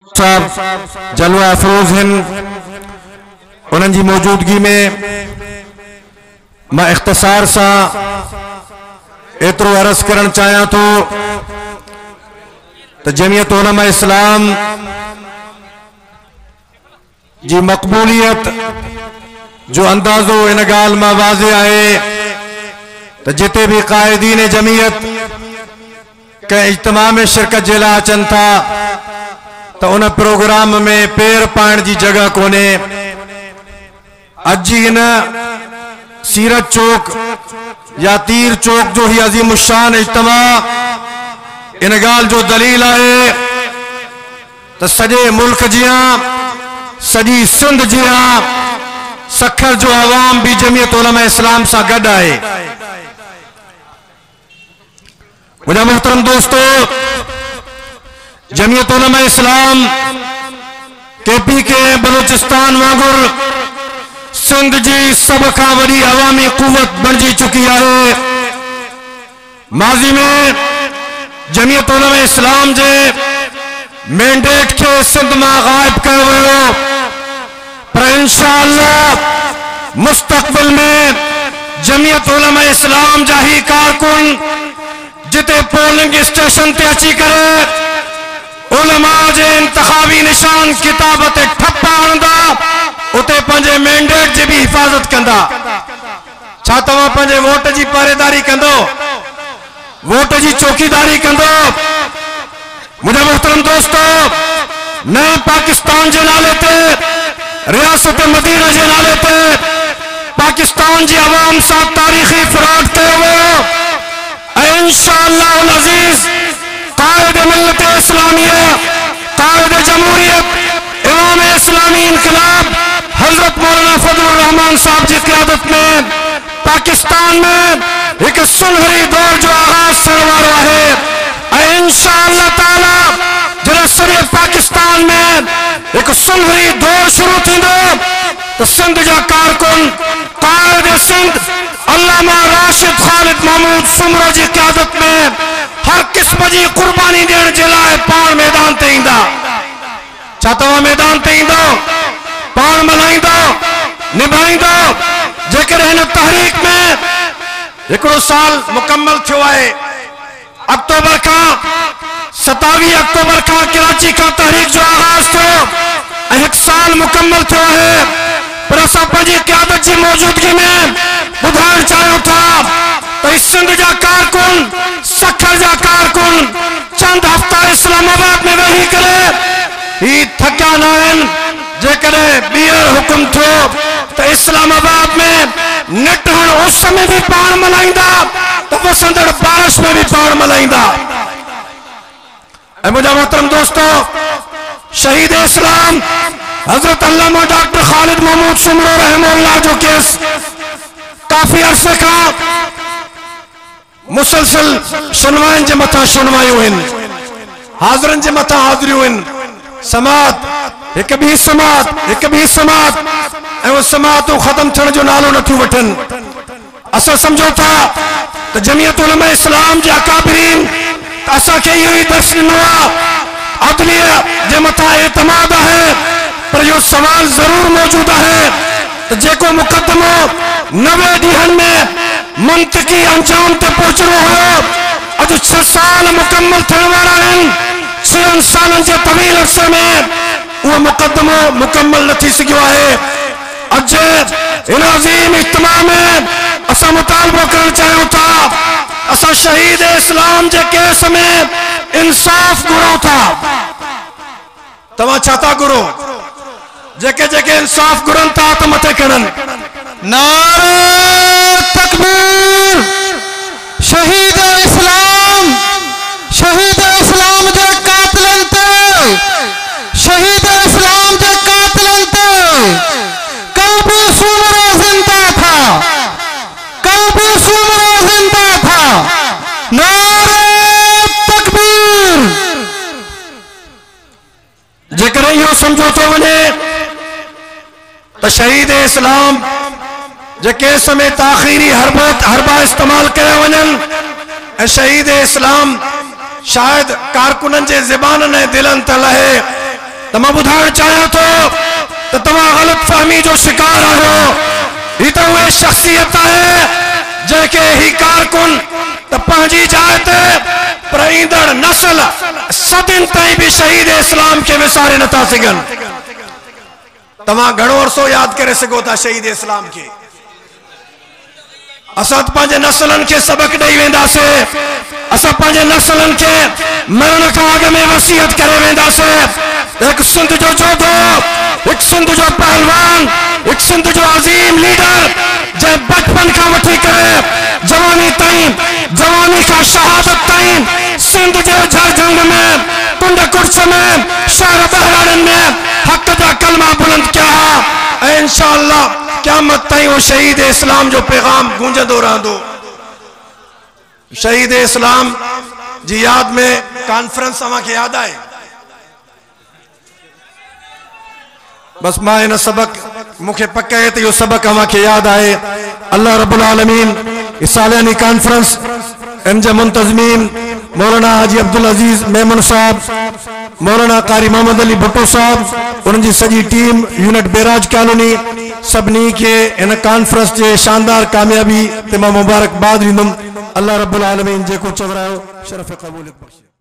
साहब जलवा अफरोज हैं, उन्हनि जी मौजूदगी में मैं इख्तिसार सा एतरो अर्ज करण चाहियां तो जमियत उलमा इस्लाम जी मकबूलियत जो अंदाजो इन गाल में वाज़े है तो जिते भी कायदीन जमियत के इज्तिमा में शिरकत जे लाइ अचन था तो उन प्रोग्राम में पैर पाइण जी जगह कोने। अज इन सीरत चौक या तीर चौक जो ही अजीम शान इज्तिमा इन गाल जो दलील है तो सजे मुल्क जिया सजी सिंध जिया सखर जो अवाम भी जमियत उलमा इस्लाम सा गड है। मुझा मोहतरम दोस्तों, जमियत उलमा इस्लाम केपी के बलूचिस्तान वांगुर सिंध जी सब का बड़ी अवामी कुव्वत बणजी चुकी है। माजी में जमियत उलमा इस्लाम जे मैंडेट के सिंध में गायब कर वो, पर इंशाअल्लाह मुस्तकबिल में जमियत उलमा इस्लाम जा ही कारकुन जिते पोलिंग स्टेशन ते अची करे उलमा जे इंतखाबी निशान किताब ते ठप्पा हणंदा उते पंजे मैंडेट जी भी हिफाजत कंदा। छा तव्हां पंजे वोट जी पहरेदारी कंदो, वोट जी चौकीदारी कंदो? मुझे मोहतरम दोस्तों, नए पाकिस्तान के नाले ते रियासत मदीना के नाले ते पाकिस्तान की अवाम साथ तारीखी फ्रॉड कयो वियो। इंशाअल्लाह अज़ीज कायद मिल्लत इस्लामिया, कायद जमहूरियत, इमाम इस्लामी इनकलाब हजरत मौलाना फजलुर रहमान साहब की क़यादत में पाकिस्तान में एक सुनहरी दौर जो आगाज थियण वारो है। इंशाअल्लाह ताला जब सॼे पाकिस्तान में एक सुनहरी दौर शुरू थींदो तो सिंध जा कारकुन कायद सिंध अल्लामा राशिद खालिद महमूद सुमरा की क़यादत में हर किस्म की कुर्बानी देने के लिए पान मैदान ते ईंदा। छा तव्हां मैदान ते ईंदो, पान मल्हाईंदो, निभाईंदो? जेकर इन तहरीक में एक साल मुकम्मल थियो है, अक्टूबर का 27 अक्टूबर का कराची का तहरीक जो आगाज थो एक साल मुकम्मल थियो है, पर असां पंहिंजी क़यादत की मौजूदगी में बुधाइण चाहियूं था तो सिंध जा कारकुन, सखर जा कारकुन चंद हफ्ता इस्लामाबाद में वेही करे ही थकिया न आहिनि। जेकर ॿीहर हुकुम थो तो इस्लामाबाद में निटहण उस में भी पान मल्हाईंदा तो वसंदड़ बारिश में भी पान मल्हाईंदा। मुझा मोहतरम दोस्तों, शहीद इस्लाम हजरत अल्लामा डॉक्टर खालिद महमूद सुमरो रहमहुल्लाह जो केस काफी अरसे का मुसलसल सुनवाइन जे मथा सुनवायूं आहिनि, हाज़िरन जे मथा हाज़िरियूं आहिनि। समात एक भी समात ऐं उहो समातूं ख़त्म थियण जो नालो नथियूं वठनि। असां समझो था तो जमियत उलमा इस्लाम जे अकाबिरीन असां खे इहो ई दर्श ॾिनो आहे, अदलिया जे मथा एतमाद है, पर इहो सवाल जरूर मौजूद है तो जेको मुकदमो 90 ॾींहनि में मंतकी अंजाम ते पहुचणो हो अज 6 साल मुकम्मल थियण वारा आहिनि। 6 सालनि जे तवील अरसे में वो मुकदमो मुकम्मल न थी सघियो आहे। अज इन अज़ीम इज्तिमा में असां मुतालबो करण चाहियूं था, असां शहीद इस्लाम जे केस में इंसाफ घुरूं था। तव्हां छा था घुरो? जेके जेके इंसाफ घुरनि था त मथे खणनि। नारे तकबीर! शहीद इस्लाम जे कातिलन ते, शहीद इस्लाम के कातिलन ते कल भी सुमरा जिंदा था, कल भी सुमरा जिंदा था। नारे तकबीर! जेकर इहो समझो तो वने तो शहीद इस्लाम जे केस में ताखीरी हरबा इस्तेमाल करे वनन, शहीद इस्लाम शायद कारकुनन जे ज़बान ने दिलन त लहे तो मैं बुधाण चाहिए तो तमा गलत फहमी जो शिकार आयो ही तो वे शख्सियत है जेके ही कारकुन तो पंहिंजी जाइ ते पर ईंदड़ नस्ल सदिन ताईं भी शहीद इस्लाम के विसारे नथा सघन। तमा घणो अरसो याद करे सघो था शहीद इस्लाम के। असां पंहिंजे नस्लन के सबक ॾेई वेंदासीं, असां पंहिंजे नस्लन के मरण खां अॻु में वसीयत करे वेंदासीं। एक सिंध जो जोधो, एक सिंध जो पहलवान, एक सिंध जो अजीम लीडर जे बचपन का वठी करे जवानी ताईं, जवानी का शहादत ताईं सिंध जे झरझंग में, कुंड कुर्स में, शहर बहराड़न में हक जा कलमा बुलंद किया। इंशाअल्लाह क़यामत ताईं वो शहीद इस्लाम जो पैगाम गूंजदो रहंदो। शहीद इस्लाम जी याद में कॉन्फ्रेंस अवांखे याद आहे। बस मां इन सबक मुखे पक है तो यो सबक अवांखे याद आए। अल्लाह रब्बुल आलमीन इस सालियानी कॉन्फ्रेंस एमजे मुंतजमीन मौलाना हाजी अब्दुल अजीज मेमन साहब, मौलाना कारी मोहम्मद अली भुट्टो साहब, उनकी सजी टीम यूनिट बेराज कॉलोनी सभी के इन कॉन्फ्रेंस के शानदार कामयाबी ते मां मुबारकबाद ॾींदुमि। अल्लाह रब्बुल आलमीन जेको चवरायो शरफ़ क़बूल बख़्शे।